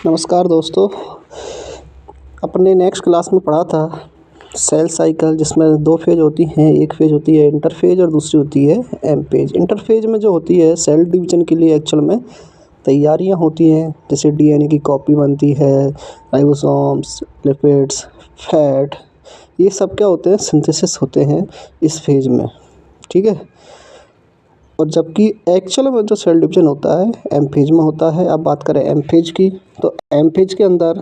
नमस्कार दोस्तों। अपने नेक्स्ट क्लास में पढ़ा था सेल साइकिल, जिसमें दो फेज होती हैं। एक फेज होती है इंटरफेज और दूसरी होती है एम फेज। इंटरफेज में जो होती है सेल डिवीजन के लिए एक्चुअल में तैयारियां होती हैं, जैसे डीएनए की कॉपी बनती है, राइबोसोम्स, लिपिड्स, फैट, ये सब क्या होते हैं, सिंथेसिस होते हैं इस फेज में। ठीक है। और जबकि एक्चुअल में जो सेल डिवीजन होता है एम फेज में होता है। अब बात करें एम फेज की, तो एम फेज के अंदर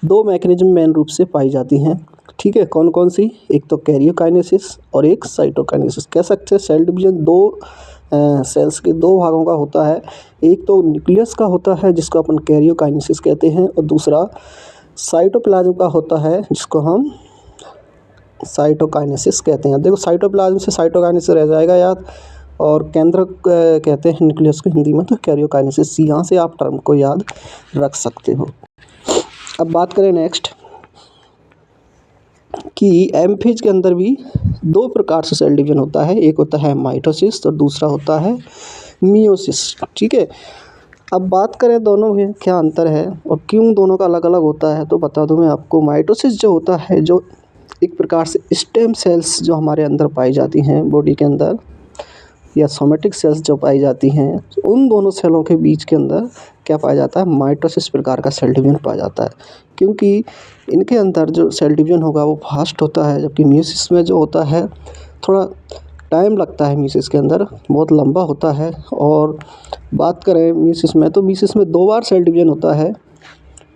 दो मैकेनिज्म मेन रूप से पाई जाती हैं। ठीक है, कौन कौन सी? एक तो कैरियोकाइनेसिस और एक साइटोकाइनेसिस। कह सकते हैं सेल डिवीजन दो सेल्स के दो भागों का होता है। एक तो न्यूक्लियस का होता है जिसको अपन कैरियोकाइनेसिस कहते हैं, और दूसरा साइटोप्लाज्म का होता है जिसको हम साइटोकाइनेसिस कहते हैं। देखो, साइटोप्लाज्म से साइटोकाइनेसिस रह जाएगा याद, और केंद्र कहते हैं न्यूक्लियस को हिंदी में, तो कैरियोकाइनेसिस। यहाँ से आप टर्म को याद रख सकते हो। अब बात करें नेक्स्ट कि एम फेज के अंदर भी दो प्रकार से सेल डिवीजन होता है। एक होता है माइटोसिस और दूसरा होता है मियोसिस। ठीक है। अब बात करें दोनों में क्या अंतर है और क्यों दोनों का अलग अलग होता है, तो बता दूं मैं आपको। माइटोसिस जो होता है, जो एक प्रकार से स्टेम सेल्स जो हमारे अंदर पाई जाती हैं बॉडी के अंदर, या सोमेटिक सेल्स जो पाई जाती हैं, उन दोनों सेलों के बीच के अंदर क्या पाया जाता है, माइटोसिस प्रकार का सेल डिवीजन पाया जाता है। क्योंकि इनके अंदर जो सेल डिवीजन होगा वो फास्ट होता है, जबकि म्यूसिस में जो होता है थोड़ा टाइम लगता है। म्यूसिस के अंदर बहुत लंबा होता है। और बात करें म्यूसिस में, तो म्यूसिस में दो बार सेल डिवीजन होता है,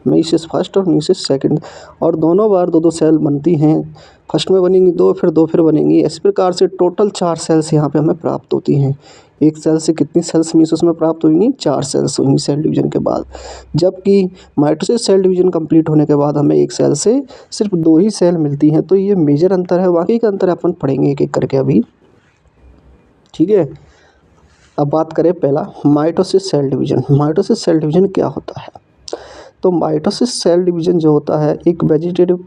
म्यूसिस फर्स्ट और म्यूसिस सेकंड, और दोनों बार दो दो सेल बनती हैं। फर्स्ट में बनेंगी दो, फिर दो, फिर बनेंगी। इस प्रकार से टोटल 4 सेल्स यहाँ पे हमें प्राप्त होती हैं। एक सेल से कितनी सेल्स म्यूसिस में प्राप्त होंगी? 4 सेल्स होंगी सेल डिवीजन के बाद। जबकि माइटोसिस सेल डिवीजन कंप्लीट होने के बाद हमें एक सेल से सिर्फ 2 ही सेल मिलती हैं। तो ये मेजर अंतर है। बाकी का अंतर अपन पढ़ेंगे एक एक करके अभी। ठीक है। अब बात करें पहला mitosis cell division. Mitosis cell division क्या होता है? तो माइटोसिस सेल डिवीजन जो होता है एक वेजिटेटिव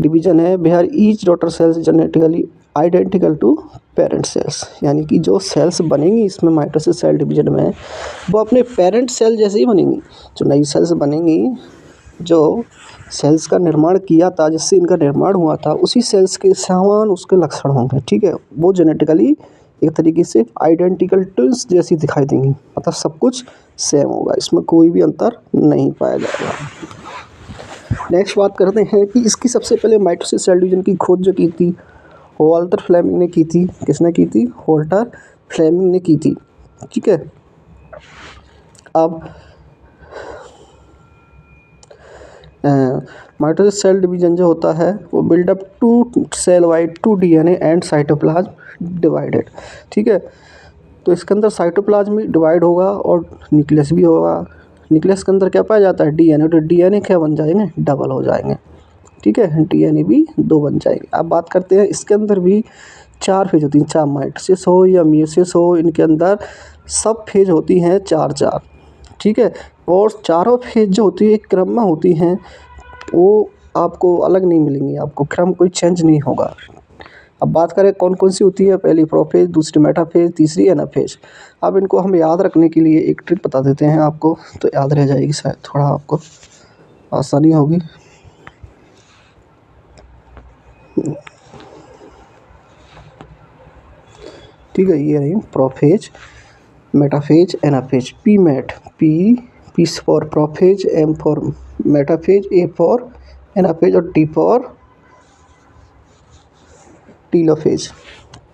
डिवीजन है, where each daughter cells genetically identical to parent cells. यानी कि जो सेल्स बनेंगी इसमें माइटोसिस सेल डिवीजन में, वो अपने पेरेंट सेल जैसे ही बनेंगी। जो नई सेल्स बनेंगी, जो सेल्स का निर्माण किया था, जिससे इनका निर्माण हुआ था, उसी सेल्स के समान उसके लक्षण होंगे। ठीक है। वो जेनेटिकली एक तरीके से आइडेंटिकल ट्विंस जैसी दिखाई देंगी, मतलब सब कुछ सेम होगा, इसमें कोई भी अंतर नहीं पाया जाएगा। नेक्स्ट बात करते हैं कि इसकी सबसे पहले माइटोसिस सेल डिवीजन की खोज जो की थी वाल्टर फ्लेमिंग ने की थी। किसने की थी? वाल्टर फ्लेमिंग ने की थी। ठीक है। अब माइटोसिस सेल डिवीजन जो होता है वो buildup to cell wide to DNA and cytoplasm divided. ठीक है। तो इसके अंदर साइटोप्लाज्म भी डिवाइड होगा और न्यूक्लियस भी होगा। न्यूक्लियस के अंदर क्या पाया जाता है? डीएनए। तो डीएनए क्या बन जाएंगे? डबल हो जाएंगे। ठीक है। डीएनए भी 2 बन जाएंगे। अब बात करते हैं इसके अंदर भी 4 फेज होती हैं। चाहे माइटोसिस हो या मियोसिस हो, इनके अंदर सब फेज होती हैं 4-4। ठीक है। और चारों फेज जो होती है एक क्रम में होती हैं, वो आपको अलग नहीं मिलेंगी, आपको क्रम कोई चेंज नहीं होगा। अब बात करें कौन कौन सी होती है, पहली प्रोफेज, दूसरी मेटाफेज, तीसरी एनाफेज। अब इनको हम याद रखने के लिए एक ट्रिक बता देते हैं आपको, तो याद रह जाएगी, शायद थोड़ा आपको आसानी होगी। ठीक है, ये रही prophase, metaphase, anaphase. P met, P for prophase, M for metaphase, A for anaphase और टी फॉर टीलोफेज।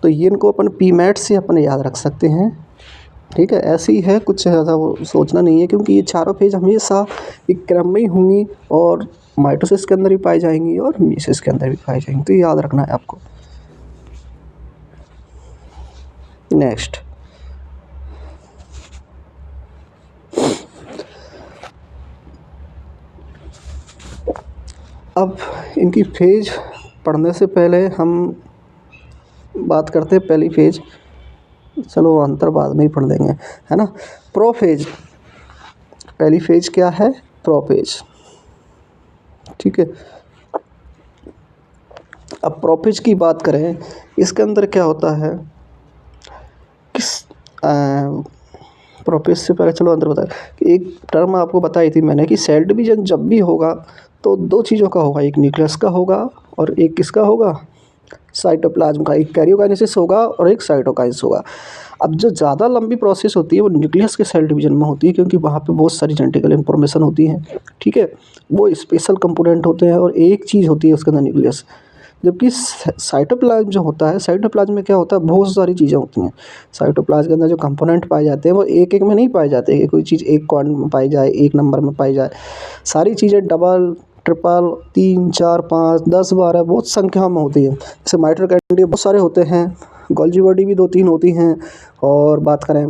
तो ये इनको अपन पी मैट से अपन याद रख सकते हैं। ठीक है। ऐसे ही है, कुछ ज़्यादा वो सोचना नहीं है, क्योंकि ये चारों फेज हमेशा एक क्रम में ही होंगी और माइटोसिस के अंदर भी पाई जाएंगी और मियोसिस के अंदर भी पाई जाएंगी। तो ये याद रखना है आपको। नेक्स्ट, अब इनकी फेज पढ़ने से पहले हम बात करते हैं पहली फेज। चलो अंतर बाद में ही पढ़ लेंगे, है ना। प्रोफेज, पहली फेज क्या है? प्रोफेज। ठीक है। अब प्रोफेज की बात करें, इसके अंदर क्या होता है, किस प्रोफेज से पहले चलो अंदर बताया कि एक टर्म आपको बताई थी मैंने कि सेल डिवीजन जब भी होगा तो दो चीज़ों का होगा, एक न्यूक्लियस का होगा और एक किसका होगा, साइटोप्लाज्म का। एक कैरियोकाइनेसिस होगा और एक साइटोकाइनेसिस होगा। अब जो ज़्यादा लंबी प्रोसेस होती है वो न्यूक्लियस के सेल डिवीजन में होती है, क्योंकि वहाँ पे बहुत सारी जेनेटिकल इन्फॉर्मेशन होती है, ठीक है, वो स्पेशल कंपोनेंट होते हैं और एक चीज़ होती है उसके अंदर, न्यूक्लियस। जबकि साइटोप्लाज्म जो होता है, साइटोप्लाज्म में क्या होता है, बहुत सारी चीज़ें होती हैं। साइटोप्लाज्म के अंदर जो कंपोनेंट पाए जाते हैं वो एक एक में नहीं पाए जाते कि कोई चीज़ एक क्वांट में पाई जाए, एक नंबर में पाई जाए। सारी चीज़ें डबल, ट्रिपल, 3, 4, 5, 10, 12 बहुत संख्या में होती है। जैसे माइटोकॉन्ड्रिया बहुत सारे होते हैं, गोल्जी बॉडी भी 2-3 होती हैं, और बात करें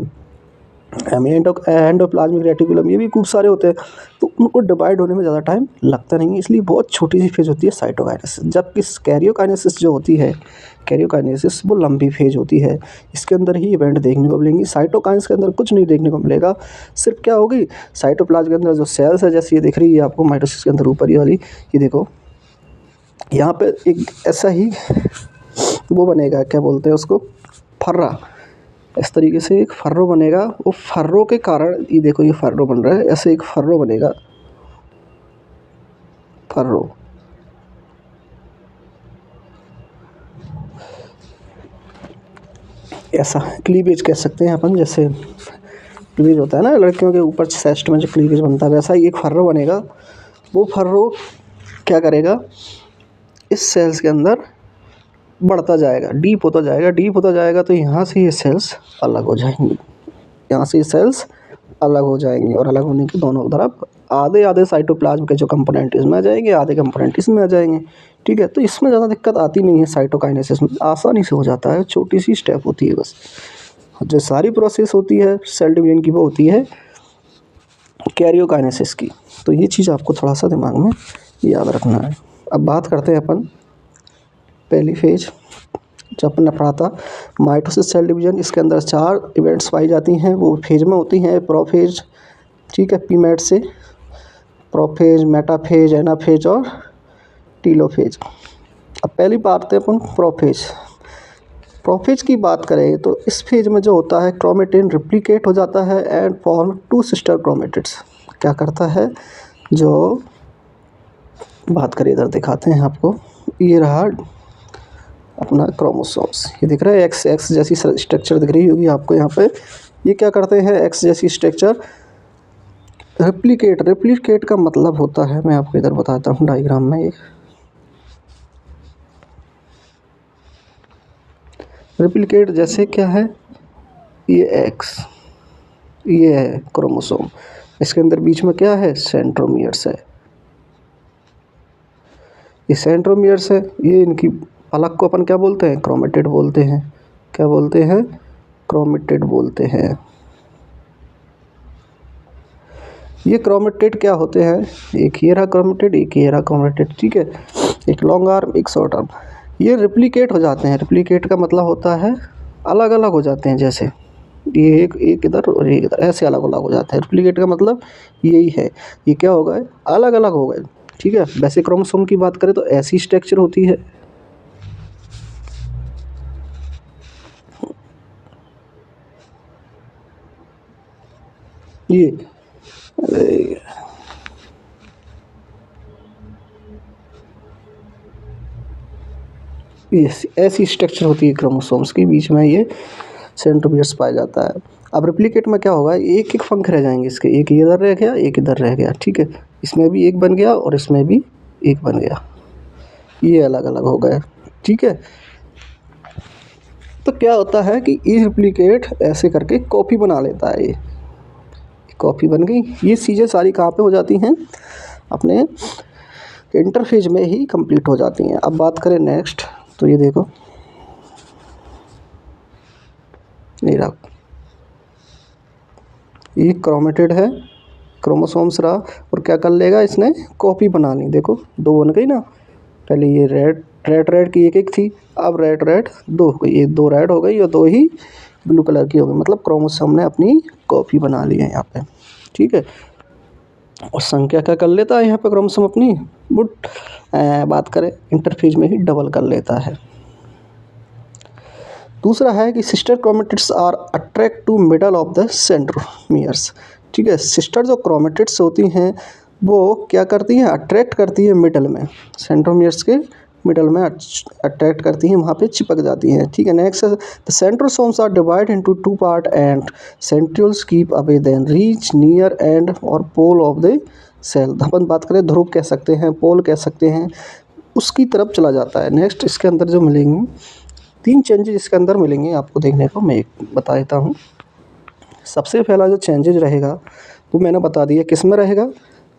एंडोप्लाज्मिक रेटिकुलम, ये भी खूब सारे होते हैं। तो उनको डिवाइड होने में ज़्यादा टाइम लगता नहीं है, इसलिए बहुत छोटी सी फेज होती है साइटोकाइनेसिस। जबकि कैरियोकाइनेसिस जो होती है, कैरियोकाइनेसिस वो लंबी फेज होती है, इसके अंदर ही इवेंट देखने को मिलेंगी। साइटोकाइनेसिस के अंदर कुछ नहीं देखने को मिलेगा, सिर्फ क्या होगी, साइटोप्लाज्म के अंदर जो सेल्स है, जैसे ये दिख रही है आपको माइटोसिस के अंदर ऊपर ही वाली, ये देखो यहाँ पे एक ऐसा ही वो बनेगा, क्या बोलते हैं उसको, फर्रा। इस तरीके से एक फर्रो बनेगा, वो फर्रो के कारण ये देखो ये फर्रो बन रहा है, ऐसे एक फर्रो बनेगा, फर्रो। ऐसा क्लीवेज कह सकते हैं अपन, जैसे क्लीवेज होता है ना लड़कियों के ऊपर चेस्ट में जो क्लीवेज बनता है, वैसा ही एक फर्रो बनेगा। वो फर्रो क्या करेगा, इस सेल्स के अंदर बढ़ता जाएगा, डीप होता जाएगा, डीप होता जाएगा, तो यहाँ से ये सेल्स अलग हो जाएंगी, यहाँ से ये सेल्स अलग हो जाएंगी, और अलग होने के दोनों तरफ आधे आधे साइटोप्लाज्म के जो कंपोनेंट इसमें आ जाएंगे, आधे कंपोनेंट इसमें आ जाएंगे, ठीक है। तो इसमें ज़्यादा दिक्कत आती नहीं है, साइटोकाइनेसिस में आसानी से हो जाता है, छोटी सी स्टेप होती है बस। जो सारी प्रोसेस होती है सेल डिवीजन की वो होती है कैरियोकाइनेसिस की। तो ये चीज़ आपको थोड़ा सा दिमाग में याद रखना है। अब बात करते हैं अपन पहली फेज जो अपन ने पढ़ा था, माइटोसिस सेल डिवीजन। इसके अंदर 4 इवेंट्स पाई जाती हैं, वो फेज में होती हैं, प्रोफेज, ठीक है, पीमेट से प्रोफेज, मेटाफेज, एनाफेज और टीलोफेज। अब पहली बात है अपन प्रोफेज। प्रोफेज की बात करें तो इस फेज में जो होता है, क्रोमेटिन रिप्लिकेट हो जाता है एंड फॉर्म 2 सिस्टर क्रोमेटिड्स। क्या करता है, जो बात करें इधर दिखाते हैं आपको, ये रहा अपना क्रोमोसोम्स, ये दिख रहा है एक्स एक्स जैसी स्ट्रक्चर दिख रही होगी आपको यहाँ पे। ये क्या करते हैं, एक्स जैसी स्ट्रक्चर रेप्लिकेट का मतलब होता है, मैं आपको इधर बताता हूँ डायग्राम में। एक रेप्लिकेट जैसे क्या है, ये एक्स, ये है क्रोमोसोम, इसके अंदर बीच में क्या है, सेंट्रोमियर्स है, ये सेंट्रोमियर्स है। ये इनकी अलग को अपन क्या बोलते हैं, क्रोमेटिड बोलते हैं। क्या बोलते हैं, क्रोमेटिड बोलते हैं। ये क्रोमेटिड क्या होते हैं, एक ये रहा क्रोमेटिड, एक ये रहा क्रोमेटिड, ठीक है, एक लॉन्ग आर्म, एक शॉर्ट आर्म। ये रिप्लिकेट हो जाते हैं, रिप्लिकेट का मतलब होता है अलग अलग हो जाते हैं, जैसे ये एक इधर और एक इधर, ऐसे अलग अलग हो जाते हैं। रिप्लिकेट का मतलब यही है, ये क्या हो गए, अलग अलग हो गए, ठीक है। वैसे क्रोमोसोम की बात करें तो ऐसी स्ट्रक्चर होती है, ये ऐसी स्ट्रक्चर होती है क्रोमोसोम्स की, बीच में ये सेंट्रोमियर्स पाया जाता है। अब रेप्लिकेट में क्या होगा, एक एक पंख रह जाएंगे इसके, एक इधर रह गया, एक इधर रह गया, ठीक है। इसमें भी एक बन गया और इसमें भी एक बन गया, ये अलग अलग हो गए, ठीक है। तो क्या होता है कि ये रेप्लिकेट ऐसे करके कॉपी बना लेता है, ये कॉपी बन गई। ये चीज़ें सारी कहाँ पे हो जाती हैं, अपने इंटरफेज में ही कंप्लीट हो जाती हैं। अब बात करें नेक्स्ट, तो ये देखो, ये रहा, ये क्रोमेटिड है, क्रोमोसोम्स रहा, और क्या कर लेगा इसने, कॉपी बना ली। देखो 2 बन गई ना, पहले ये रेड की एक एक थी, अब रेड 2 हो गई, ये 2 रेड हो गई और 2 ही ब्लू कलर की हो गई, मतलब क्रोमोसोम ने अपनी कॉपी बना ली है यहाँ पे, ठीक है। और संख्या क्या कर लेता है यहाँ पे क्रोमोसोम अपनी, बुट बात करें इंटरफेज में ही डबल कर लेता है। दूसरा है कि sister chromatids are attract to middle of the centromeres. ठीक है, सिस्टर जो क्रोमेटिड्स होती हैं वो क्या करती हैं, अट्रैक्ट करती है मिडल में, सेंट्रोमियर्स के मिडल में अट्रैक्ट करती हैं, वहाँ पे चिपक जाती हैं। ठीक है, next the centrosomes are divide into two part and centrioles keep away then reach near end और पोल ऑफ द सेल। अपन बात करें ध्रुव कह सकते हैं, पोल कह सकते हैं, उसकी तरफ चला जाता है। नेक्स्ट इसके अंदर जो मिलेंगी 3 चेंजेस इसके अंदर मिलेंगे आपको देखने को, मैं एक बता देता हूँ। सबसे पहला जो चेंजेज रहेगा वो मैंने बता दिया, किस में रहेगा,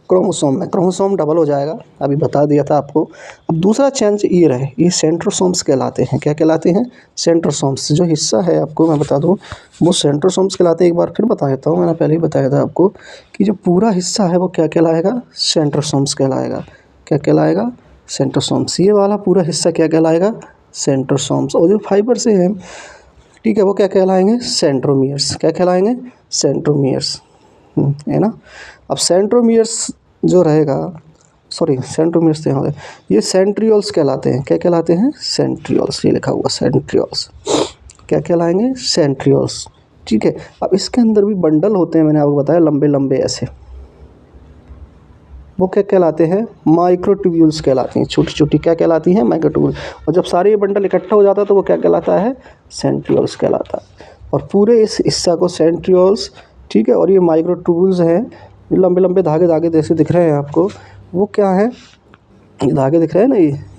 क्रोमोसोम में। क्रोमोसोम डबल हो जाएगा, अभी बता दिया था आपको। अब दूसरा चेंज ये रहे, ये सेंट्रोसोम्स कहलाते हैं। क्या कहलाते हैं, सेंट्रोसोम्स। जो हिस्सा है आपको मैं बता दूं वो सेंट्रोसोम्स कहलाते हैं। एक बार फिर बता देता हूँ, मैंने पहले ही बताया था आपको कि जो पूरा हिस्सा है वो क्या कहलाएगा, सेंट्रोसोम्स कहलाएगा। क्या कहलाएगा, सेंट्रोसोम्स। ये वाला पूरा हिस्सा क्या कहलाएगा, सेंट्रोसोम्स। और जो फाइबर से है, ठीक है, वो क्या कहलाएंगे, सेंट्रोमियर्स। क्या कहलाएंगे, सेंट्रोमियर्स, है ना। अब सेंट्रोमियर्स जो रहेगा, सॉरी सेंट्रोमियर्स यहाँ पे, ये सेंट्रियोल्स कहलाते हैं। क्या कहलाते हैं, सेंट्रियोल्स। ये लिखा हुआ सेंट्रियोल्स। क्या कहलाएंगे, सेंट्रियोल्स। ठीक है, अब इसके अंदर भी बंडल होते हैं, मैंने आपको बताया लंबे लंबे ऐसे, वो क्या कहलाते हैं, माइक्रोट्यूब्यूल्स कहलाती हैं। छोटी छोटी क्या कहलाती हैं, माइक्रोट्यूब्यूल। और जब सारे ये बंडल इकट्ठा हो जाता है तो वो क्या कहलाता है, सेंट्रियोल्स कहलाता है। और पूरे इस हिस्सा को सेंट्रियोल्स, ठीक है, और ये माइक्रोट्यूब्यूल्स हैं, लंबे लंबे धागे धागे जैसे दिख रहे हैं आपको, वो क्या है, ये धागे दिख रहे हैं ना,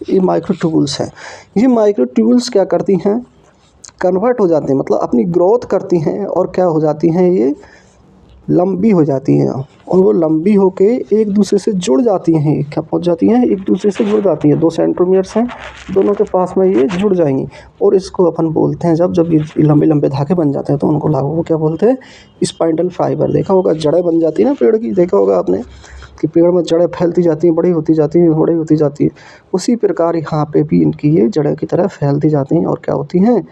ये माइक्रोट्यूब्यूल्स हैं। ये माइक्रोट्यूब्यूल्स क्या करती हैं, कन्वर्ट हो जाती हैं, मतलब अपनी ग्रोथ करती हैं और क्या हो जाती हैं, ये लंबी हो जाती हैं। और वो लंबी होके एक दूसरे से जुड़ जाती हैं। क्या पहुंच जाती हैं, एक दूसरे से जुड़ जाती हैं। 2 सेंट्रोमियर्स हैं, दोनों के पास में ये जुड़ जाएंगी। और इसको अपन बोलते हैं, जब ये लंबे लंबे धागे बन जाते हैं तो उनको लागू वो क्या बोलते हैं, स्पाइंडल फाइबर। देखा होगा जड़ें बन जाती है ना पेड़ की, देखा होगा आपने कि पेड़ में जड़ें फैलती जाती हैं, बड़ी होती जाती हैं, बड़ी होती जाती है। उसी प्रकार यहाँ पे भी इनकी ये जड़ें की तरह फैलती जाती हैं और क्या होती हैं,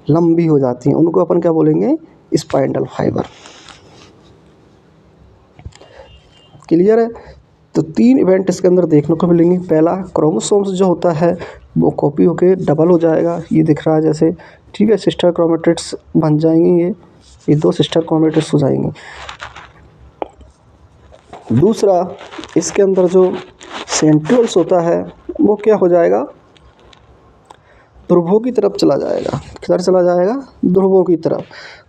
लंबी हो जाती हैं। उनको अपन क्या बोलेंगे, स्पाइंडल फाइबर। क्लियर है। तो 3 इवेंट इसके अंदर देखने को मिलेंगे। पहला, क्रोमोसोम्स जो होता है वो कॉपी होके डबल हो जाएगा, ये दिख रहा है जैसे, ठीक है, सिस्टर क्रोमेटिड्स बन जाएंगी, ये 2 सिस्टर क्रोमेटिड्स हो जाएंगी। दूसरा, इसके अंदर जो सेंट्रियोल्स होता है वो क्या हो जाएगा, ध्रुवों की तरफ चला जाएगा। किधर चला जाएगा, ध्रुवों की तरफ।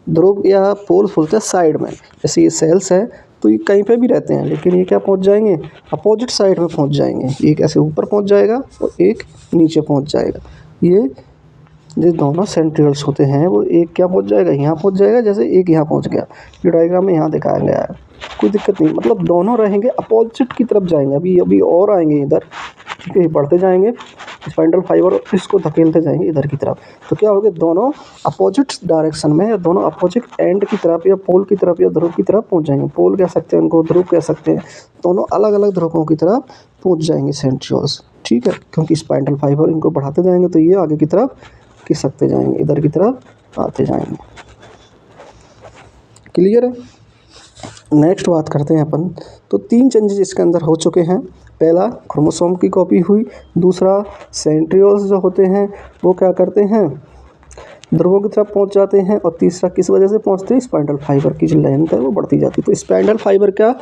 ध्रुव या पोल बोलते हैं साइड में। जैसे ये सेल्स है तो ये कहीं पे भी रहते हैं, लेकिन ये क्या पहुंच जाएंगे, अपोजिट साइड में पहुंच जाएंगे। एक ऐसे ऊपर पहुंच जाएगा और एक नीचे पहुंच जाएगा। ये जो दोनों सेंट्रियोल्स होते हैं वो एक क्या पहुंच जाएगा, यहाँ पहुंच जाएगा, जैसे एक यहाँ पहुंच गया। ये डायग्राम में यहाँ दिखाया गया है, कोई दिक्कत नहीं, मतलब दोनों रहेंगे अपोजिट की तरफ जाएंगे। अभी और आएंगे इधर, ठीक है, बढ़ते जाएंगे स्पाइंडल फाइबर, इसको धकेलते जाएंगे इधर की तरफ। तो क्या होगा, दोनों अपोजिट डायरेक्शन में या दोनों अपोजिट एंड की तरफ या पोल की तरफ या ध्रुव की तरफ पहुंच जाएंगे। पोल कह सकते हैं उनको, ध्रुव कह सकते हैं। दोनों अलग अलग ध्रुवों की तरफ पहुंच जाएंगे सेंट्रियोल्स। ठीक है, क्योंकि स्पाइंडल फाइबर इनको बढ़ाते जाएंगे तो ये आगे की तरफ खिसकते जाएंगे, इधर की तरफ आते जाएंगे। क्लियर है। नेक्स्ट बात करते हैं अपन। तो 3 चेंजेस इसके अंदर हो चुके हैं। पहला, क्रोमोसोम की कॉपी हुई। दूसरा, सेंट्रियोल्स जो होते हैं वो क्या करते हैं, ध्रुवों की तरफ पहुंच जाते हैं। और तीसरा, किस वजह से पहुंचते हैं, स्पाइंडल फाइबर की जो लेंथ है वो बढ़ती जाती है। तो स्पाइंडल फाइबर क्या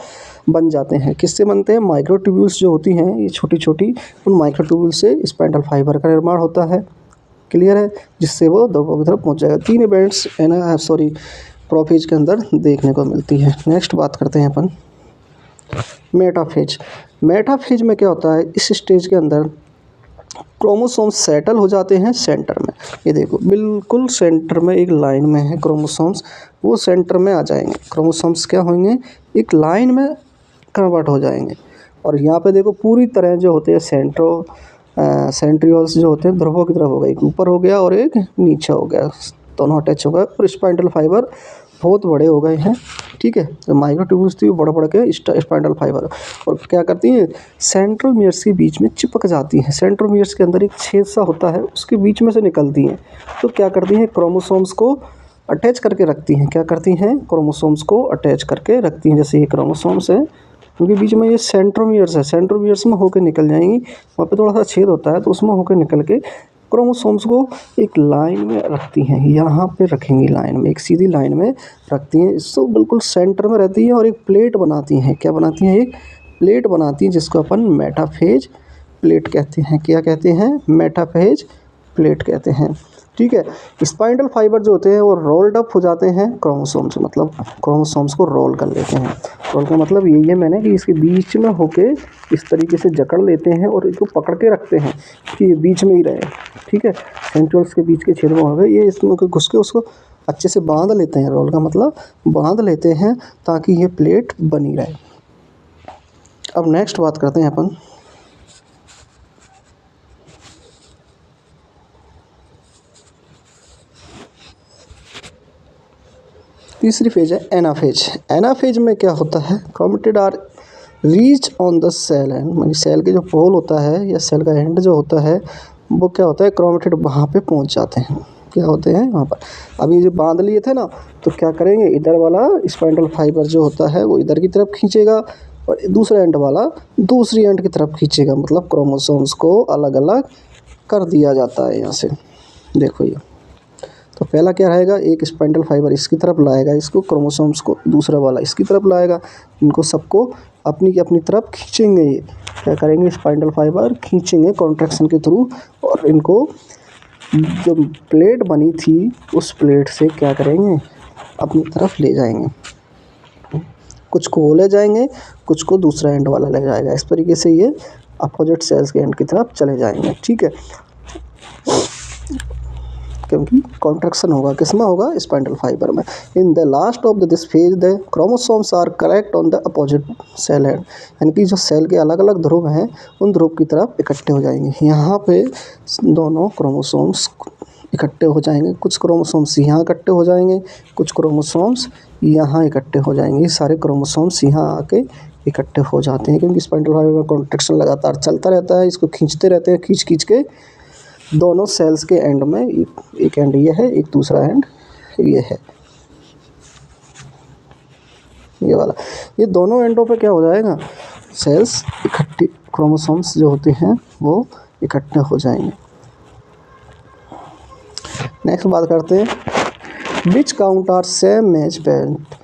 बन जाते हैं, किससे बनते हैं, माइक्रोट्यूब्यूल्स जो होती हैं ये छोटी छोटी, उन माइक्रोट्यूब्यूल से स्पाइंडल फाइबर का निर्माण होता है। क्लियर है, जिससे वो ध्रुवों की तरफ पहुँच जाएगा। 3 इवेंट्स प्रोफेज के अंदर देखने को मिलती है। नेक्स्ट बात करते हैं अपन मेटाफेज। मेटाफेज में क्या होता है, इस स्टेज के अंदर क्रोमोसोम्स सेटल हो जाते हैं सेंटर में। ये देखो बिल्कुल सेंटर में एक लाइन में है क्रोमोसोम्स, वो सेंटर में आ जाएंगे। क्रोमोसोम्स क्या होंगे, एक लाइन में कन्वर्ट हो जाएंगे। और यहाँ पे देखो पूरी तरह जो होते हैं सेंट्रियोल्स जो होते हैं ध्रुवों की तरफ हो गए, एक ऊपर हो गया और एक नीचे हो गया, दोनों अटैच हो गए। और स्पाइंडल फाइबर बहुत बड़े हो गए हैं। ठीक है, तो माइक्रोट्यूब्यूल्स थी वो बड़े बड़े के स्पाइंडल फाइबर, और क्या करती हैं, सेंट्रोमियर्स के बीच में चिपक जाती हैं। सेंट्रोमियर्स के अंदर एक छेद सा होता है, उसके बीच में से निकलती हैं। तो क्या करती हैं, क्रोमोसोम्स को अटैच करके रखती हैं। क्या करती हैं, क्रोमोसोम्स को अटैच करके रखती हैं। जैसे ये क्रोमोसोम्स है, उनके बीच में ये सेंट्रोमियर्स है, सेंट्रोमियर्स में होकर निकल जाएंगी। वहाँ पे थोड़ा सा छेद होता है तो उसमें होकर निकल के क्रोमोसोम्स को एक लाइन में रखती हैं, यहाँ पे रखेंगी लाइन में, एक सीधी लाइन में रखती हैं, इसको बिल्कुल सेंटर में रहती है और एक प्लेट बनाती हैं। क्या बनाती हैं? एक प्लेट बनाती हैं जिसको अपन मेटाफेज प्लेट कहते हैं। क्या कहते हैं? मेटाफेज प्लेट कहते हैं। ठीक है। स्पाइंडल फाइबर जो होते हैं वो रोल्ड अप हो जाते हैं क्रोमोसोम्स, मतलब क्रोमोसोम्स को रोल कर लेते हैं। रोल का मतलब यही है मैंने कि इसके बीच में होके इस तरीके से जकड़ लेते हैं और इसको पकड़ के रखते हैं कि ये बीच में ही रहे। ठीक है। सेंट्रियोल्स के बीच के छेद में हो गए, ये इसमें घुस के उसको अच्छे से बांध लेते हैं। रोल का मतलब बांध लेते हैं ताकि ये प्लेट बनी रहे। अब नेक्स्ट बात करते हैं अपन तीसरी फेज है एनाफेज। एनाफेज में क्या होता है? Chromatid are reach on the cell end, मतलब सेल के जो पोल होता है या सेल का एंड जो होता है वो क्या होता है? क्रोमेटिड वहाँ पे पहुँच जाते हैं। क्या होते हैं वहाँ पर? अभी जो बांध लिए थे ना, तो क्या करेंगे, इधर वाला स्पाइंडल फाइबर जो होता है वो इधर की तरफ खींचेगा और दूसरा एंड वाला दूसरी एंड की तरफ खींचेगा, मतलब क्रोमोसोम्स को अलग अलग कर दिया जाता है यहाँ से। देखो ये तो पहला क्या रहेगा, एक स्पाइंडल फाइबर इसकी तरफ लाएगा इसको, क्रोमोसोम्स को दूसरा वाला इसकी तरफ लाएगा, इनको सबको अपनी अपनी तरफ खींचेंगे। ये क्या करेंगे? स्पाइंडल फाइबर खींचेंगे कॉन्ट्रैक्शन के थ्रू और इनको जो प्लेट बनी थी उस प्लेट से क्या करेंगे? अपनी तरफ ले जाएंगे। कुछ को वो ले जाएंगे, कुछ को दूसरा एंड वाला ले जाएगा। इस तरीके से ये अपोजिट सेल्स के एंड की तरफ चले जाएंगे। ठीक है, क्योंकि कॉन्ट्रैक्शन होगा, किसमें होगा? स्पाइंडल फाइबर में। In the last of this phase the chromosomes are collect on the opposite cell end, यानी कि जो सेल के अलग अलग ध्रुव हैं उन ध्रुव की तरफ इकट्ठे हो जाएंगे। यहाँ पे दोनों क्रोमोसोम्स इकट्ठे हो जाएंगे, कुछ क्रोमोसोम्स यहाँ इकट्ठे हो जाएंगे, कुछ क्रोमोसोम्स यहाँ इकट्ठे हो जाएंगे। सारे क्रोमोसोम्स यहाँ आके इकट्ठे हो जाते हैं क्योंकि स्पाइंडल फाइबर में कॉन्ट्रैक्शन लगातार चलता रहता है। इसको खींचते रहते हैं, खींच खींच के दोनों सेल्स के एंड में, एक एंड ये है, एक दूसरा एंड ये है, ये वाला। ये दोनों एंडों पे क्या हो जाएगा? सेल्स इकट्ठी, क्रोमोसोम्स जो होते हैं वो इकट्ठे हो जाएंगे। नेक्स्ट बात करते हैं which count are same as parent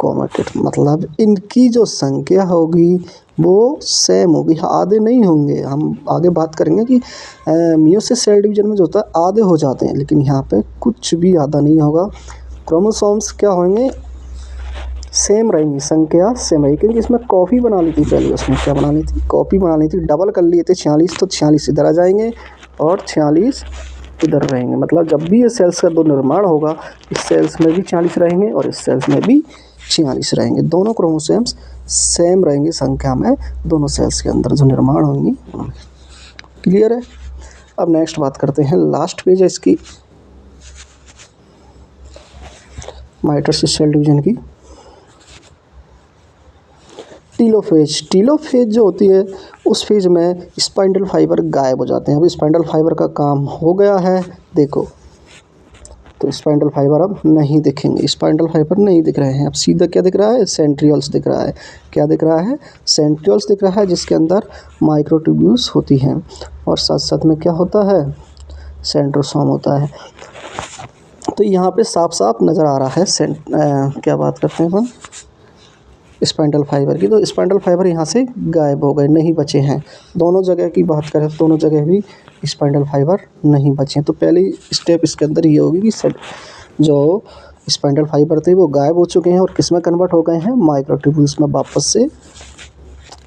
chromatid, मतलब इनकी जो संख्या होगी वो सेम होगी, आधे नहीं होंगे। हम आगे बात करेंगे कि मियोसिस सेल डिवीजन में जो होता है आधे हो जाते हैं, लेकिन यहाँ पे कुछ भी आधा नहीं होगा। क्रोमोसोम्स क्या होंगे? सेम रहेंगी, संख्या सेम रहेगी, क्योंकि इसमें कॉपी बना ली थी पहले। उसमें क्या बना ली थी? कॉपी बना ली थी, डबल कर लिए थे 46, तो 46 इधर आ जाएंगे और 46 इधर रहेंगे। मतलब जब भी ये सेल्स का दो निर्माण होगा, इस सेल्स में भी 46 रहेंगे और इस सेल्स में भी 46 रहेंगे। दोनों क्रोमोसोम्स सेम रहेंगे संख्या में, दोनों सेल्स के अंदर जो निर्माण होंगी। क्लियर है? अब नेक्स्ट बात करते हैं, लास्ट पेज है इसकी, माइटोसिस सेल डिवीजन की, टीलोफेज। टीलोफेज जो होती है उस फेज में स्पाइंडल फाइबर गायब हो जाते हैं। अब स्पाइंडल फाइबर का काम हो गया है, देखो तो स्पाइंडल फाइबर अब नहीं दिखेंगे, स्पाइंडल फाइबर नहीं दिख रहे हैं। अब सीधा क्या दिख रहा है? सेंट्रियोल्स दिख रहा है। क्या दिख रहा है? सेंट्रियोल्स दिख रहा है, जिसके अंदर माइक्रोट्यूब्यूल्स होती हैं और साथ साथ में क्या होता है? सेंट्रोसोम होता है। तो यहाँ पे साफ साफ नज़र आ रहा है क्या बात करते हैं हम? स्पाइंडल फाइबर की। तो स्पाइंडल फाइबर यहाँ से गायब हो गए, नहीं बचे हैं। दोनों जगह की बात करें तो दोनों जगह भी स्पाइंडल फाइबर नहीं बचे। तो पहली स्टेप इसके अंदर ये होगी कि जो स्पाइंडल फाइबर थे वो गायब हो चुके हैं और किस में कन्वर्ट हो गए हैं? माइक्रोट्यूब्यूल्स में वापस से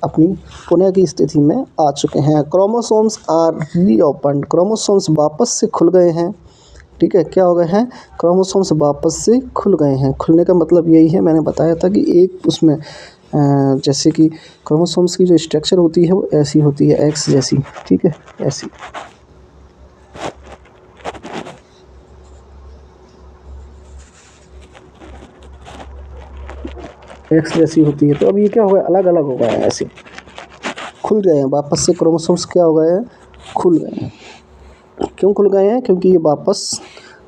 अपनी पुनः की स्थिति में आ चुके हैं। क्रोमोसोम्स आर रीओपन्ड, क्रोमोसोम्स वापस से खुल गए हैं। ठीक है, क्या हो गए हैं? क्रोमोसोम्स वापस से खुल गए हैं। खुलने का मतलब यही है, मैंने बताया था कि एक उसमें जैसे कि क्रोमोसोम्स की जो स्ट्रक्चर होती है वो ऐसी होती है, एक्स जैसी। ठीक है, ऐसी। एक्स जैसी होती है। तो अब ये क्या हो गया? अलग अलग हो गए हैं, ऐसे खुल गए हैं वापस से। क्रोमोसोम्स क्या हो गए हैं? खुल गए हैं। क्यों खुल गए हैं? क्योंकि ये वापस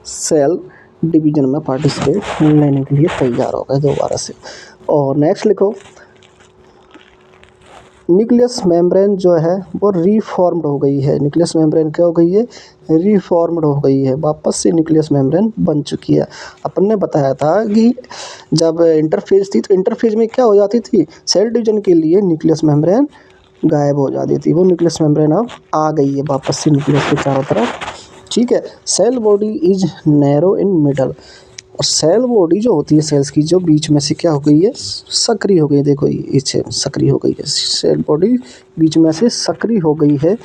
सेल डिवीजन में पार्टिसिपेट लेने के लिए तैयार हो गए दोबारा से। और नेक्स्ट लिखो, न्यूक्लियस मेम्ब्रेन जो है वो रीफॉर्म्ड हो गई है। न्यूक्लियस मेम्ब्रेन क्या हो गई है? रीफॉर्म्ड हो गई है, वापस से न्यूक्लियस मेम्ब्रेन बन चुकी है। अपन ने बताया था कि जब इंटरफेज थी तो इंटरफेज में क्या हो जाती थी? सेल डिवीजन के लिए न्यूक्लियस मेम्ब्रेन गायब हो जाती थी। वो न्यूक्लियस मेम्ब्रेन अब आ गई है वापस से न्यूक्लियस के चारों तरफ। ठीक है। Cell body is narrow in middle, और सेल बॉडी जो होती है सेल्स की, जो बीच में से क्या हो गई है? सक्रिय हो गई है। देखो ये इसे सक्रिय हो गई है, सेल बॉडी बीच में से सक्रिय हो गई है।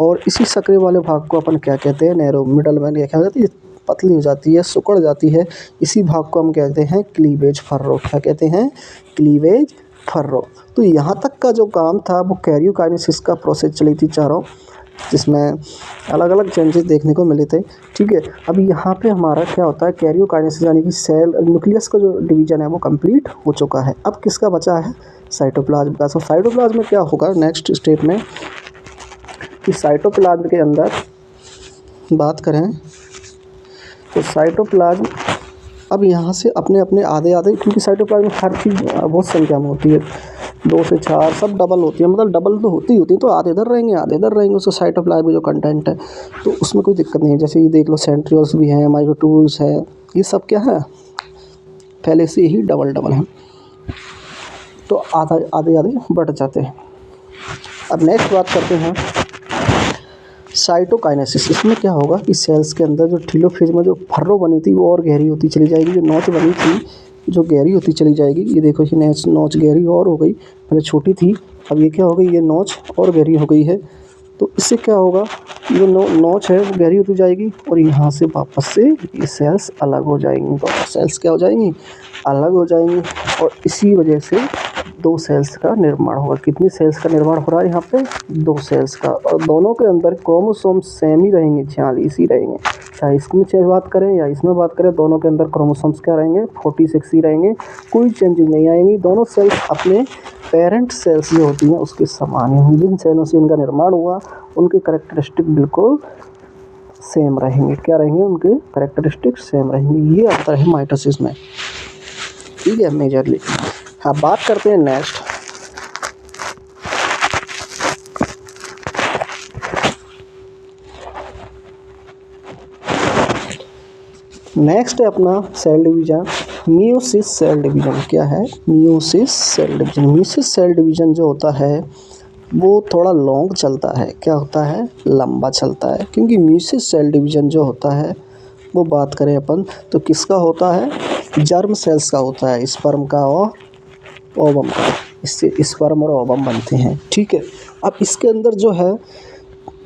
और इसी सक्रिय वाले भाग को अपन क्या कहते हैं? नैरो। मिडल में क्या हो जाती है? पतली हो जाती है, सिकुड़ जाती है। इसी भाग को हम कहते हैं क्लीवेज फर्रो। क्या कहते हैं? Cleavage furrow. तो यहाँ तक का जो काम था वो कैरियोकाइनेसिस का प्रोसेस चली थी चारों, जिसमें अलग अलग चेंजेस देखने को मिले थे। ठीक है। अब यहाँ पे हमारा क्या होता है? कैरियोकाइनेसिस यानी कि सेल न्यूक्लियस का जो डिवीजन है वो कंप्लीट हो चुका है। अब किसका बचा है? साइटोप्लाज्म का। तो साइटोप्लाज्म में क्या होगा नेक्स्ट स्टेप में, कि साइटोप्लाज्म के अंदर बात करें तो साइटोप्लाज्म अब यहाँ से अपने अपने आधे आधे, क्योंकि साइटोप्लाज्म में हर चीज़ बहुत संख्या में होती है, 2 से 4 सब डबल होती है, मतलब डबल तो होती होती है, तो आधे इधर रहेंगे आधे इधर रहेंगे। उसको साइटोप्लाज्म में जो कंटेंट है तो उसमें कोई दिक्कत नहीं है। जैसे ये देख लो, सेंट्रियोल्स भी हैं, माइक्रोट्यूब्यूल्स है, ये सब क्या है? पहले से ही डबल डबल है, तो आधा आधे आधे बढ़ जाते हैं। अब नेक्स्ट बात करते हैं साइटोकाइनेसिस। इसमें क्या होगा कि सेल्स के अंदर जो टीलोफेज में जो फर्रो बनी थी वो और गहरी होती चली जाएगी, जो नोच बनी थी जो गहरी होती चली जाएगी। ये देखो ये नोच गहरी और हो गई, पहले छोटी थी अब ये क्या हो गई? ये नोच और गहरी हो गई है। तो इससे क्या होगा? ये नोच है वो गहरी होती जाएगी और यहाँ से वापस से ये सेल्स अलग हो जाएंगी। तो सेल्स क्या हो जाएंगी? अलग हो जाएंगी। और इसी वजह से 2 सेल्स का निर्माण होगा। कितनी सेल्स का निर्माण हो रहा है यहाँ पे? 2 सेल्स का। और दोनों के अंदर क्रोमोसोम सेम ही रहेंगे, 46 ही रहेंगे। चाहे इसमें बात करें या इसमें बात करें, दोनों के अंदर क्रोमोसोम्स क्या रहेंगे? 46 ही रहेंगे, कोई चेंजेस नहीं आएंगी। दोनों सेल्स अपने पेरेंट सेल्स जो होती हैं उसके समान ही होंगी। जिन सेलों से इनका निर्माण हुआ उनके करैक्टरिस्टिक बिल्कुल सेम रहेंगे। क्या रहेंगे? उनके करैक्टरिस्टिक सेम रहेंगे। ये अंतर है माइटोसिस में। ठीक है, मेजरली। अब बात करते हैं नेक्स्ट है अपना cell division, meiosis cell division. क्या है? Meiosis cell division. Meiosis cell division जो होता है वो थोड़ा लॉन्ग चलता है। क्या होता है? लंबा चलता है, क्योंकि मियोसिस सेल डिवीजन जो होता है वो बात करें अपन तो किसका होता है? जर्म सेल्स का होता है, स्पर्म का और ओवम का। इससे स्पर्म और ओवम बनते हैं। ठीक है। अब इसके अंदर जो है,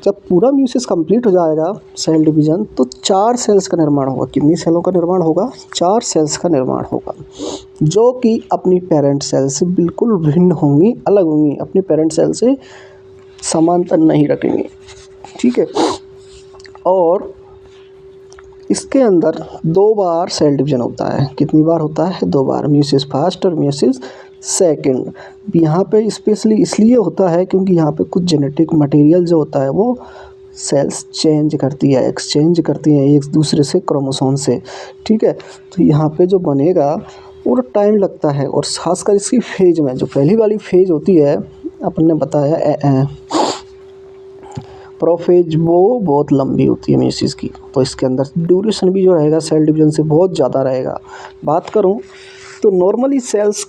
जब पूरा म्यूसिस कंप्लीट हो जाएगा सेल डिवीजन, तो 4 सेल्स का निर्माण होगा। कितनी सेलों का निर्माण होगा? 4 सेल्स का निर्माण होगा, जो कि अपनी पेरेंट सेल से बिल्कुल भिन्न होंगी, अलग होंगी, अपनी पेरेंट सेल से समांतर नहीं रखेंगी। ठीक है। और इसके अंदर 2 बार सेल डिवीजन होता है। कितनी बार होता है? 2 बार। म्यूसिस फर्स्ट और म्यूसिस सेकंड। यहाँ पे स्पेशली इसलिए होता है क्योंकि यहाँ पे कुछ जेनेटिक मटेरियल जो होता है वो सेल्स चेंज करती है, एक्सचेंज करती हैं एक दूसरे से क्रोमोसोम से। ठीक है। तो यहाँ पे जो बनेगा पूरा टाइम लगता है, और खासकर इसकी फेज में, जो पहली वाली फेज होती है अपन ने बताया प्रोफेज, वो बहुत लंबी होती है म्यूसिस की। तो इसके अंदर ड्यूरेशन भी जो रहेगा सेल डिवीजन से बहुत ज़्यादा रहेगा। बात करूँ तो नॉर्मली सेल्स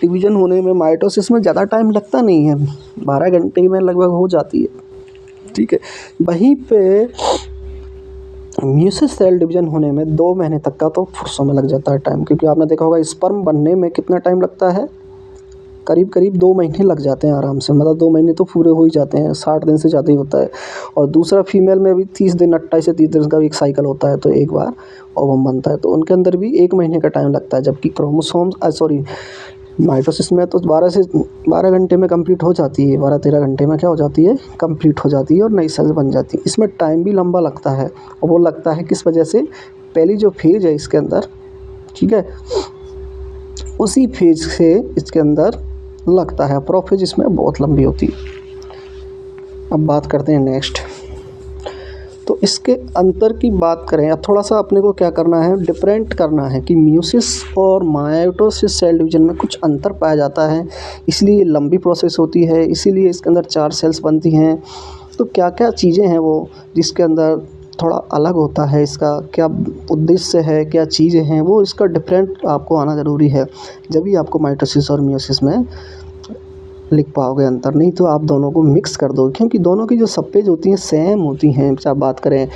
डिवीजन होने में माइटोसिस में ज़्यादा टाइम लगता नहीं है, 12 घंटे में लगभग हो जाती है। ठीक है। वहीं पे म्यूसिस सेल डिवीजन होने में 2 महीने तक का तो फुर्सों में लग जाता है टाइम, क्योंकि आपने देखा होगा स्पर्म बनने में कितना टाइम लगता है? करीब करीब 2 महीने लग जाते हैं आराम से, मतलब 2 महीने तो पूरे हो ही जाते हैं, 60 दिन से ज़्यादा ही होता है। और दूसरा फीमेल में भी 30 दिन, 28 से 30 दिन का भी एक साइकिल होता है, तो एक बार ओवम बनता है, तो उनके अंदर भी 1 महीने का टाइम लगता है। जबकि क्रोमोसोम्स माइटोसिस में तो 12 घंटे में कंप्लीट हो जाती है, 12-13 घंटे में क्या हो जाती है? कंप्लीट हो जाती है और नई सेल्स बन जाती है। इसमें टाइम भी लंबा लगता है, और वो लगता है किस वजह से? पहली जो फेज है इसके अंदर, ठीक है, उसी फेज से इसके अंदर लगता है। प्रोफेज इसमें बहुत लंबी होती है। अब बात करते हैं नेक्स्ट। तो इसके अंतर की बात करें, अब थोड़ा सा अपने को क्या करना है, डिफरेंट करना है कि मियोसिस और माइटोसिस सेल डिवीजन में कुछ अंतर पाया जाता है, इसलिए ये लंबी प्रोसेस होती है, इसीलिए इसके अंदर 4 सेल्स बनती हैं। तो क्या क्या चीज़ें हैं वो जिसके अंदर थोड़ा अलग होता है, इसका क्या उद्देश्य है, क्या चीज़ें हैं, वो इसका डिफरेंट आपको आना ज़रूरी है, जब भी आपको माइटोसिस और मियोसिस में लिख पाओगे अंतर। नहीं तो आप दोनों को मिक्स कर दो, क्योंकि दोनों की जो सब पेज होती हैं सेम होती हैं। चाहे बात करें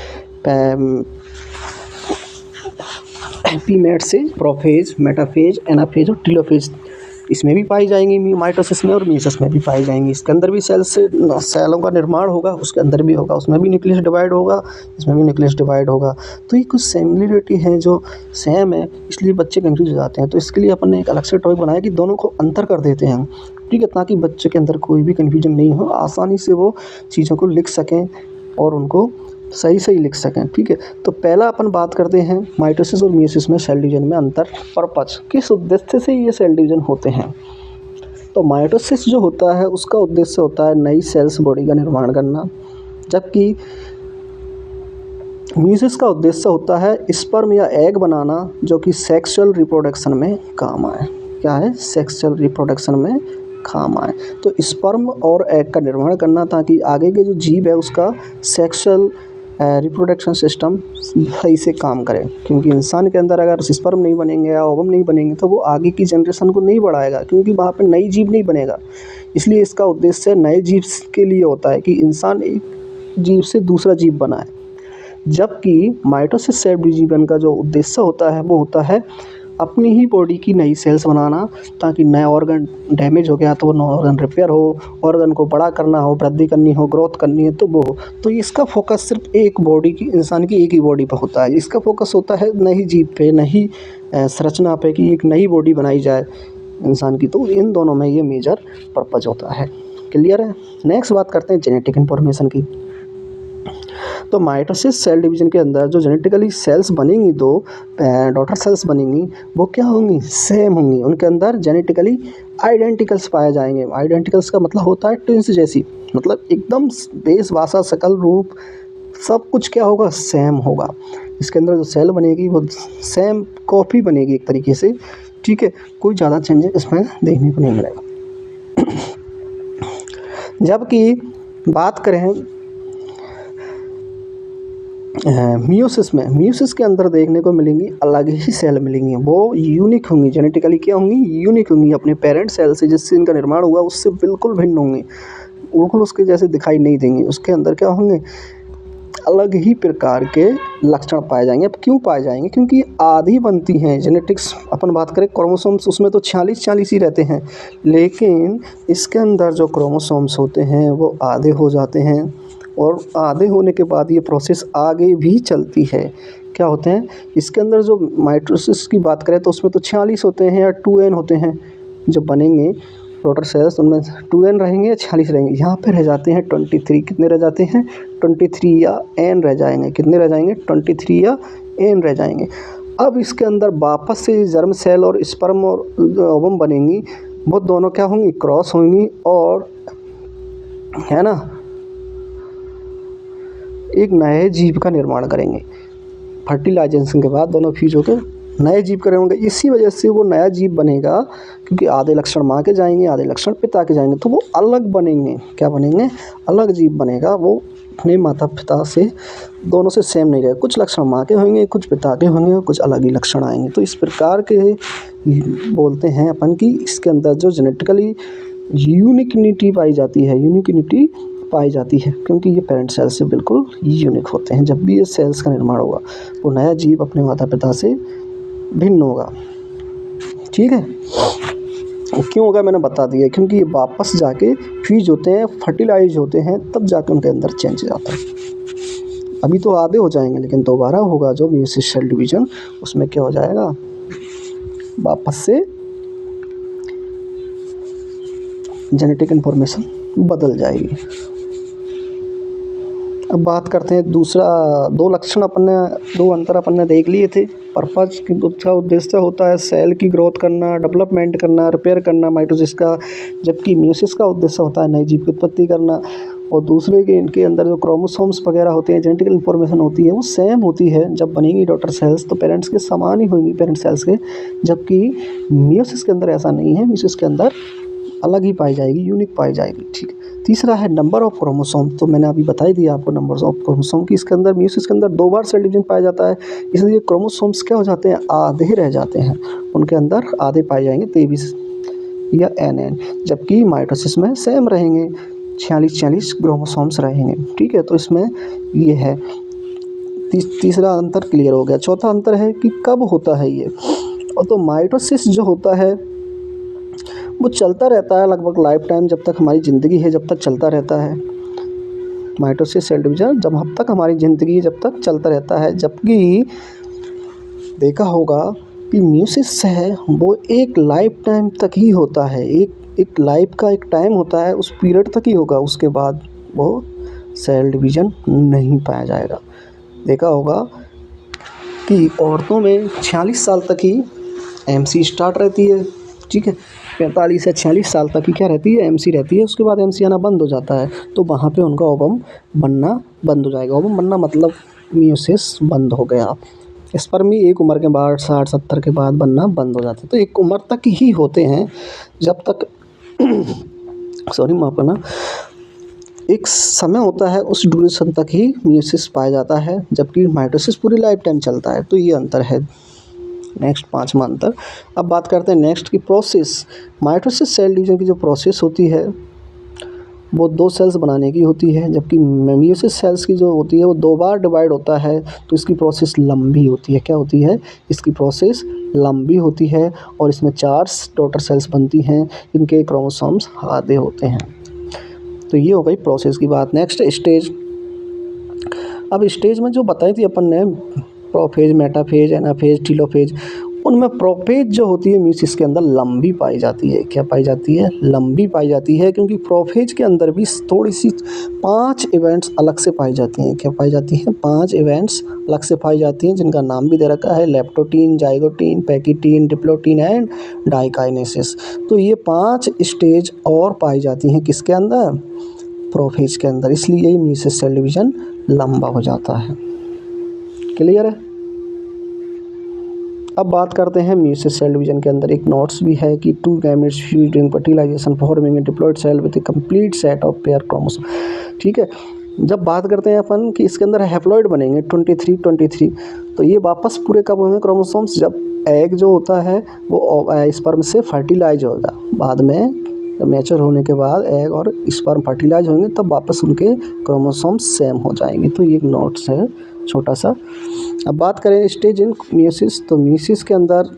एपीमेट से प्रोफेज, मेटाफेज, एनाफेज और टेलोफेज, इसमें भी पाई जाएंगी माइटोसिस में, और मियोसिस में भी पाई जाएंगी। इसके अंदर भी सेलों का निर्माण होगा, उसके अंदर भी होगा, उसमें भी न्यूक्लियस डिवाइड होगा, इसमें भी न्यूक्लियस डिवाइड होगा। तो ये कुछ सिमिलरिटी हैं जो सेम है, इसलिए बच्चे कंफ्यूज हो जाते हैं। तो इसके लिए अपन ने एक अलग से टॉपिक बनाया कि दोनों को अंतर कर देते हैं, ठीक है, ताकि बच्चे के अंदर कोई भी कन्फ्यूजन नहीं हो, आसानी से वो चीज़ों को लिख सकें और उनको सही लिख सकें, ठीक है। तो पहला अपन बात करते हैं माइटोसिस और मियोसिस में सेल डिवीजन में अंतर। पर्पज, किस उद्देश्य से ये सेल डिवीजन होते हैं। तो माइटोसिस जो होता है उसका उद्देश्य होता है नई सेल्स बॉडी का निर्माण करना, जबकि मियोसिस का उद्देश्य होता है स्पर्म या एग बनाना, जो कि सेक्सुअल रिप्रोडक्शन में काम आए। क्या है, सेक्सुअल रिप्रोडक्शन में काम आए। तो स्पर्म और एग का निर्माण करना, ताकि आगे के जो जीव है उसका सेक्सुअल रिप्रोडक्शन सिस्टम सही से काम करे, क्योंकि इंसान के अंदर अगर स्पर्म नहीं बनेंगे या ओवम नहीं बनेंगे तो वो आगे की जनरेशन को नहीं बढ़ाएगा, क्योंकि वहाँ पे नई जीव नहीं बनेगा। इसलिए इसका उद्देश्य नए जीव के लिए होता है कि इंसान एक जीव से दूसरा जीव बनाए। जबकि माइटोसिस सेल डिवीजन का जो उद्देश्य होता है वो होता है अपनी ही बॉडी की नई सेल्स बनाना, ताकि नया ऑर्गन डैमेज हो गया तो वो ऑर्गन रिपेयर हो, ऑर्गन को बड़ा करना हो, वृद्धि करनी हो, ग्रोथ करनी है तो वो हो। तो इसका फोकस सिर्फ एक बॉडी की, इंसान की एक ही बॉडी पर होता है। इसका फोकस होता है नई जीव पे, नई संरचना पे, कि एक नई बॉडी बनाई जाए इंसान की। तो इन दोनों में ये मेजर पर्पज होता है। क्लियर है। नेक्स्ट बात करते हैं जेनेटिक इन्फॉर्मेशन की। तो माइटोसिस सेल डिवीजन के अंदर जो जेनेटिकली सेल्स बनेंगी, दो डॉटर सेल्स बनेंगी, वो क्या होंगी, सेम होंगी। उनके अंदर जेनेटिकली आइडेंटिकल्स पाए जाएंगे। आइडेंटिकल्स का मतलब होता है ट्विंस जैसी, मतलब एकदम बेस, भाषा, शकल, रूप सब कुछ क्या होगा, सेम होगा। इसके अंदर जो सेल बनेगी वो सेम कॉपी बनेगी एक तरीके से, ठीक है, कोई ज़्यादा चेंजेस इसमें देखने को नहीं मिलेगा। जबकि बात करें मियोसिस में, मियोसिस के अंदर देखने को मिलेंगी अलग ही सेल मिलेंगी, वो यूनिक होंगी, जेनेटिकली क्या होंगी, यूनिक होंगी। अपने पेरेंट सेल से जिससे इनका निर्माण हुआ उससे बिल्कुल भिन्न होंगी, बिल्कुल उसके जैसे दिखाई नहीं देंगे। उसके अंदर क्या होंगे, अलग ही प्रकार के लक्षण पाए जाएंगे। अब क्यों पाए जाएंगे, क्योंकि आधी बनती हैं। जेनेटिक्स अपन बात करें क्रोमोसोम्स, उसमें तो 46 ही रहते हैं, लेकिन इसके अंदर जो क्रोमोसोम्स होते हैं वो आधे हो जाते हैं, और आधे होने के बाद ये प्रोसेस आगे भी चलती है। क्या होते हैं इसके अंदर, जो माइटोसिस की बात करें तो उसमें तो 46 होते हैं या 2n होते हैं जब बनेंगे डॉटर सेल्स, उनमें 2n रहेंगे या 46 रहेंगे। यहाँ पे रह जाते हैं 23, कितने रह जाते हैं 23 या n रह जाएंगे, कितने रह जाएंगे 23 या n रह जाएंगे। अब इसके अंदर वापस से जर्म सेल और स्पर्म और ओवम बनेंगी, वो दोनों क्या होंगी, क्रॉस होंगी, और है ना एक नए जीव का निर्माण करेंगे। फर्टिलाइजेशन के बाद दोनों फ्यूज होकर नए जीव करेंगे। इसी वजह से वो नया जीव बनेगा, क्योंकि आधे लक्षण माँ के जाएंगे, आधे लक्षण पिता के जाएंगे, तो वो अलग बनेंगे। क्या बनेंगे, अलग जीव बनेगा। वो अपने माता पिता से दोनों से सेम नहीं रहेगा, कुछ लक्षण माँ के होंगे, कुछ पिता के होंगे, और कुछ अलग ही लक्षण आएंगे। तो इस प्रकार के बोलते हैं अपन कि इसके अंदर जो जेनेटिकली यूनिकनिटी पाई जाती है, क्योंकि ये पेरेंट सेल से बिल्कुल यूनिक होते हैं। जब भी ये सेल्स का निर्माण होगा वो नया जीव अपने माता पिता से भिन्न होगा, ठीक है। क्यों होगा मैंने बता दिया, क्योंकि ये वापस जाके फ्यूज होते हैं, फर्टिलाइज होते हैं, तब जाके उनके अंदर चेंज आता है। अभी तो आधे हो जाएंगे, लेकिन दोबारा होगा जो मियोसिस सेल डिवीजन, उसमें क्या हो जाएगा, वापस से जेनेटिक इन्फॉर्मेशन बदल जाएगी। अब बात करते हैं दूसरा, दो अंतर अपन ने देख लिए थे। पर्पज का उद्देश्य होता है सेल की ग्रोथ करना, डेवलपमेंट करना, रिपेयर करना माइटोसिस का, जबकि मियोसिस का उद्देश्य होता है नई जीव की उत्पत्ति करना। और दूसरे के इनके अंदर जो क्रोमोसोम्स वगैरह होते हैं, जेनेटिकल इन्फॉर्मेशन होती है, वो सेम होती है। जब बनेंगी डॉटर सेल्स तो पेरेंट्स के समान ही होंगी, पेरेंट सेल्स के, जबकि मियोसिस के अंदर ऐसा नहीं है। मियोसिस के अंदर अलग ही पाई जाएगी, यूनिक पाई जाएगी। ठीक है। तीसरा है नंबर ऑफ क्रोमोसोम। तो मैंने अभी बता ही दिया आपको नंबर्स ऑफ क्रोमोसोम की। इसके अंदर मियोसिस के अंदर 2 बार सेल डिवीजन पाया जाता है, इसलिए क्रोमोसोम्स क्या हो जाते हैं, आधे रह जाते हैं। उनके अंदर आधे पाए जाएंगे, 23 या NN, जबकि माइटोसिस में सेम रहेंगे, 46 क्रोमोसोम्स रहेंगे। ठीक है। तो इसमें ये है तीसरा अंतर क्लियर हो गया। चौथा अंतर है कि कब होता है ये। और तो माइटोसिस जो होता है वो चलता रहता है लगभग लाइफ टाइम, जब तक हमारी ज़िंदगी है जब तक चलता रहता है। माइटोसिस सेल डिवीजन जब तक हमारी ज़िंदगी जब तक चलता रहता है। जबकि देखा होगा कि मियोसिस है वो एक लाइफ टाइम तक ही होता है, एक लाइफ का एक टाइम होता है, उस पीरियड तक ही होगा, उसके बाद वो सेल डिवीज़न नहीं पाया जाएगा। देखा होगा कि औरतों में 46 साल तक ही MC स्टार्ट रहती है। ठीक है। 45 से 46 साल तक की क्या रहती है, MC रहती है। उसके बाद MC आना बंद हो जाता है, तो वहाँ पे उनका ओवम बनना बंद हो जाएगा। ओवम बनना मतलब मियोसिस बंद हो गया। स्पर्म भी एक उम्र के बाद 60-70 के बाद बनना बंद हो जाता है। तो एक उम्र तक ही होते हैं, जब तक सॉरी माफ़ करना, एक समय होता है, उस ड्यूरेशन तक ही मियोसिस पाया जाता है, जबकि माइटोसिस पूरी लाइफ टाइम चलता है। तो ये अंतर है। नेक्स्ट 5वां अंतर। अब बात करते हैं नेक्स्ट की प्रोसेस। माइटोसिस सेल डिवीजन की जो प्रोसेस होती है वो 2 सेल्स बनाने की होती है, जबकि मियोसिस सेल्स की जो होती है वो 2 बार डिवाइड होता है। तो इसकी प्रोसेस लंबी होती है। क्या होती है, इसकी प्रोसेस लंबी होती है, और इसमें 4 डॉटर सेल्स बनती हैं, इनके क्रोमोसोम्स आधे होते हैं। तो ये हो गई प्रोसेस की बात। Next stage. अब स्टेज में जो बताई थी अपन ने, प्रोफेज, मेटाफेज, एनाफेज, टीलोफेज, उनमें प्रोफेज जो होती है मियोसिस के अंदर लंबी पाई जाती है। क्या पाई जाती है, लंबी पाई जाती है, क्योंकि प्रोफेज के अंदर भी थोड़ी सी 5 इवेंट्स अलग से पाई जाती हैं। क्या पाई जाती हैं, 5 इवेंट्स अलग से पाई जाती हैं, जिनका नाम भी दे रखा है leptotene, zygotene, pachytene, diplotene and diakinesis. तो ये 5 स्टेज और पाई जाती हैं किसके अंदर, प्रोफेज के अंदर। इसलिए मियोसिस सेल डिवीजन लंबा हो जाता है। क्लियर है। अब बात करते हैं मियोसिस सेल डिवीजन के अंदर एक नोट्स भी है कि 2 gametes fuse during fertilization forming a diploid cell with a complete set of pair chromosome. ठीक है। जब बात करते हैं अपन कि इसके अंदर हैप्लॉइड बनेंगे 23, तो ये वापस पूरे कब होंगे क्रोमोसोम्स, जब एग जो होता है वो स्पर्म से फर्टिलाइज होगा। बाद में मैच्योर होने के बाद एग और स्पर्म फर्टिलाइज होंगे, तब वापस उनके क्रोमोसोम्स सेम हो जाएंगे। तो ये एक नोट्स है छोटा सा। अब बात करें स्टेज इन मियोसिस, तो मियोसिस के अंदर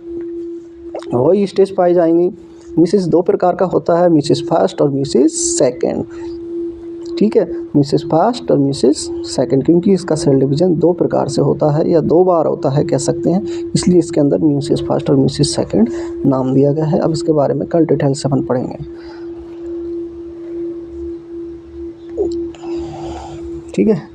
वही स्टेज पाई जाएंगी। मियोसिस 2 प्रकार का होता है, मियोसिस फर्स्ट और मियोसिस सेकंड। ठीक है। मियोसिस फर्स्ट और मियोसिस सेकंड, क्योंकि इसका सेल डिवीजन 2 प्रकार से होता है, या 2 बार होता है कह सकते हैं, इसलिए इसके अंदर मियोसिस फर्स्ट और मियोसिस सेकंड नाम दिया गया है। अब इसके बारे में कल डिटेल से अपन पढ़ेंगे। ठीक है।